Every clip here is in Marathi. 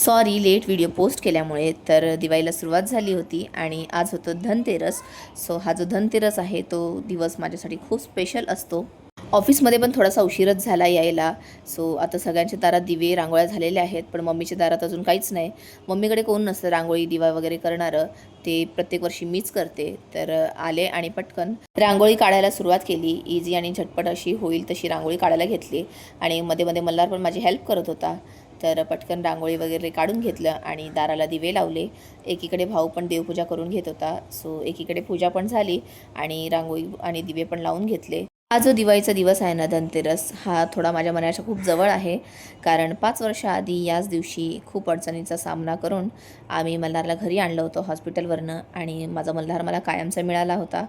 सॉरी लेट व्हिडिओ पोस्ट केल्यामुळे. तर दिवाळीला सुरुवात झाली होती आणि आज होतं धनतेरस. सो हा जो धनतेरस आहे तो दिवस माझ्यासाठी खूप स्पेशल असतो. ऑफिसमध्ये पण थोडासा उशीरच झाला यायला. सो आता सगळ्यांच्या दारात दिवे रांगोळ्या झालेल्या आहेत, पण मम्मीच्या दारात अजून काहीच नाही. मम्मीकडे कोण नसतं रांगोळी दिवा वगैरे करणारं. ते प्रत्येक वर्षी मीच करते. तर आले आणि पटकन रांगोळी काढायला सुरुवात केली. इझी आणि झटपट अशी होईल तशी रांगोळी काढायला घेतली आणि मध्ये मध्ये मल्हार पण माझी हेल्प करत होता. तर पटकन रांगोळी वगैरे काढून घेतलं आणि दाराला दिवे लावले. एकीकडे भाऊ पण देवपूजा करून घेत होता. सो एकीकडे पूजा पण झाली आणि रांगोळी आणि दिवे पण लावून घेतले. हा जो दिवाळीचा दिवस आहे ना, धनतेरस, हा थोडा माझ्या मनाच्या खूप जवळ आहे. कारण 5 वर्षाआधी याच दिवशी खूप अडचणीचा सामना करून आम्ही मल्हारला घरी आणलं होतं हॉस्पिटलवरनं आणि माझा मल्हार मला कायमचा मिळाला होता.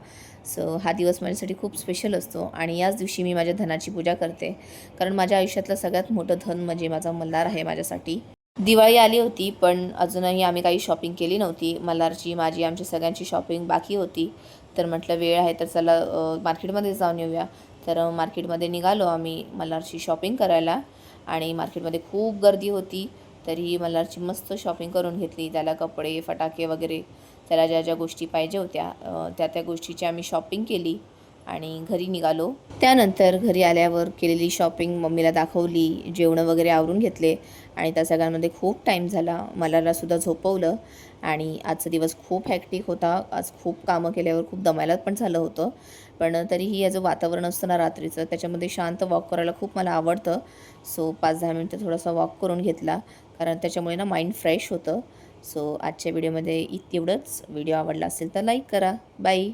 सो हा दिवस माझ्यासाठी खूप स्पेशल असतो आणि याच दिवशी मी माझ्या धनाची पूजा करते. कारण माझ्या आयुष्यातलं सगळ्यात मोठं धन म्हणजे माझा मल्हार आहे माझ्यासाठी. दिवाळी आली होती, पण अजूनही आम्ही काही शॉपिंग केली नव्हती. मल्हारची, माझी, आमची सगळ्यांची शॉपिंग बाकी होती. तर म्हटलं वेळ आहे तर चला मार्केटमध्ये जाऊन येऊया. तर मार्केटमध्ये निघालो आम्ही मल्हारची शॉपिंग करायला आणि मार्केटमध्ये खूप गर्दी होती. तरी मल्हारची मस्त शॉपिंग करून घेतली. त्याला कपडे, फटाके वगैरे त्याला ज्या ज्या गोष्टी पाहिजे होत्या त्या त्या गोष्टीची आम्ही शॉपिंग केली आणि घरी निघालो. त्यानंतर घरी आल्यावर केलेली शॉपिंग मम्मीला दाखवली, जेवणं वगैरे आवरून घेतले आणि त्या सगळ्यांमध्ये खूप टाईम झाला. मलालासुद्धा झोपवलं आणि आजचा दिवस खूप हॅक्टिक होता. आज खूप कामं केल्यावर खूप दमायला पण झालं होतं. पण तरीही याचं वातावरण असतं ना रात्रीचं, त्याच्यामध्ये शांत वॉक करायला खूप मला आवडतं. सो 5-10 मिनटं थोडासा वॉक करून घेतला, कारण त्याच्यामुळे ना माइंड फ्रेश होतं. सो आजच्या व्हिडिओमध्ये एवढंच. व्हिडिओ आवडला असेल तर लाईक करा. बाय.